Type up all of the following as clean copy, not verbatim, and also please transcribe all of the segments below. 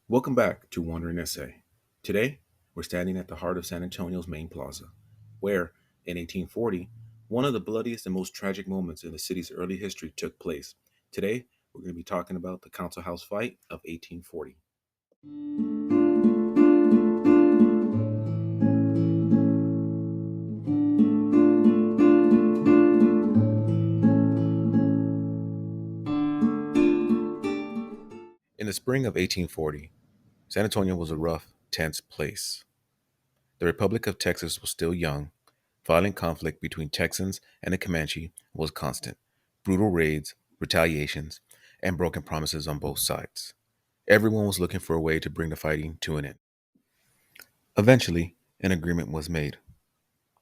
Welcome back to Wandering Essay. Today, we're standing at the heart of San Antonio's main plaza, where, in 1840, one of the bloodiest and most tragic moments in the city's early history took place. Today, we're going to be talking about the Council House Fight of 1840. In the spring of 1840, San Antonio was a rough, tense place. The Republic of Texas was still young. Violent conflict between Texans and the Comanche was constant. Brutal raids, retaliations, and broken promises on both sides. Everyone was looking for a way to bring the fighting to an end. Eventually, an agreement was made.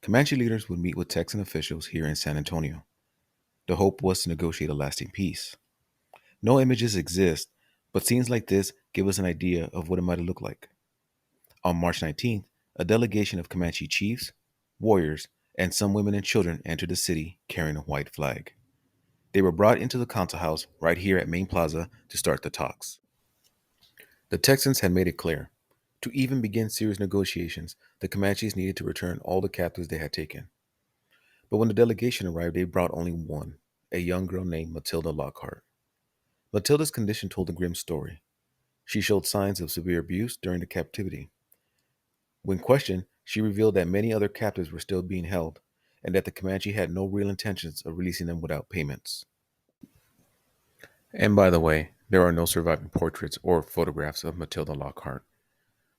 Comanche leaders would meet with Texan officials here in San Antonio. The hope was to negotiate a lasting peace. No images exist, but scenes like this give us an idea of what it might have looked like. On March 19th, a delegation of Comanche chiefs, warriors, and some women and children entered the city carrying a white flag. They were brought into the council house right here at Main Plaza to start the talks. The Texans had made it clear to even begin serious negotiations, the Comanches needed to return all the captives they had taken. But when the delegation arrived, they brought only one, a young girl named Matilda Lockhart. Matilda's condition told a grim story. She showed signs of severe abuse during the captivity. When questioned, she revealed that many other captives were still being held, and that the Comanche had no real intentions of releasing them without payments. And by the way, there are no surviving portraits or photographs of Matilda Lockhart.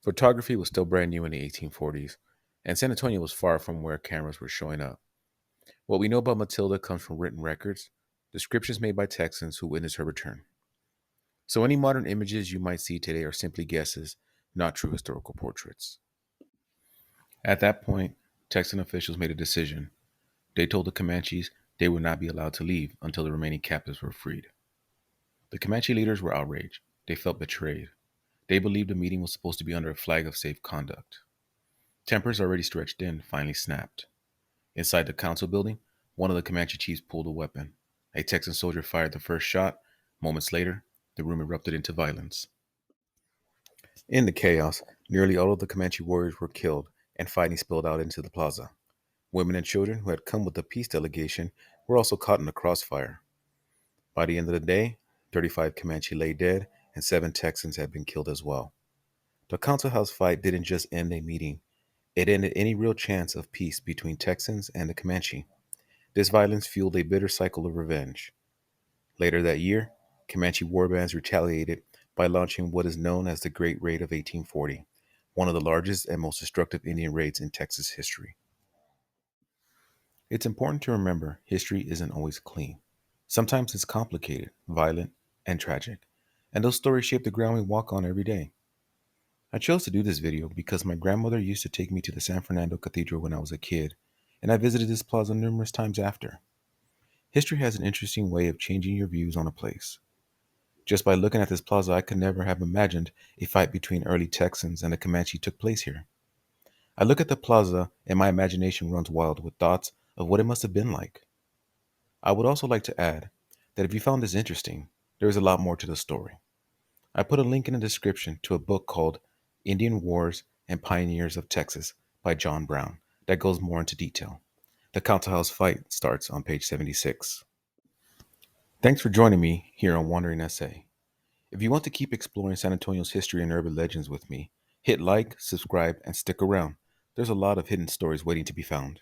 Photography was still brand new in the 1840s, and San Antonio was far from where cameras were showing up. What we know about Matilda comes from written records, descriptions made by Texans who witnessed her return. So any modern images you might see today are simply guesses, not true historical portraits. At that point, Texan officials made a decision. They told the Comanches they would not be allowed to leave until the remaining captives were freed. The Comanche leaders were outraged. They felt betrayed. They believed the meeting was supposed to be under a flag of safe conduct. Tempers already stretched in finally snapped. Inside the council building, one of the Comanche chiefs pulled a weapon. A Texan soldier fired the first shot. Moments later, the room erupted into violence. In the chaos, nearly all of the Comanche warriors were killed, and fighting spilled out into the plaza. Women and children who had come with the peace delegation were also caught in the crossfire. By the end of the day, 35 Comanche lay dead, and 7 Texans had been killed as well. The council house fight didn't just end a meeting, it ended any real chance of peace between Texans and the Comanche. This violence fueled a bitter cycle of revenge. Later that year, Comanche warbands retaliated by launching what is known as the Great Raid of 1840, one of the largest and most destructive Indian raids in Texas history. It's important to remember history isn't always clean. Sometimes it's complicated, violent, and tragic, and those stories shape the ground we walk on every day. I chose to do this video because my grandmother used to take me to the San Fernando Cathedral when I was a kid, and I visited this plaza numerous times after. History has an interesting way of changing your views on a place. Just by looking at this plaza, I could never have imagined a fight between early Texans and the Comanche took place here. I look at the plaza and my imagination runs wild with thoughts of what it must have been like. I would also like to add that if you found this interesting, there is a lot more to the story. I put a link in the description to a book called Indian Wars and Pioneers of Texas by John Brown that goes more into detail. The Council House fight starts on page 76. Thanks for joining me here on Wandering Essay. If you want to keep exploring San Antonio's history and urban legends with me, hit like, subscribe, and stick around. There's a lot of hidden stories waiting to be found.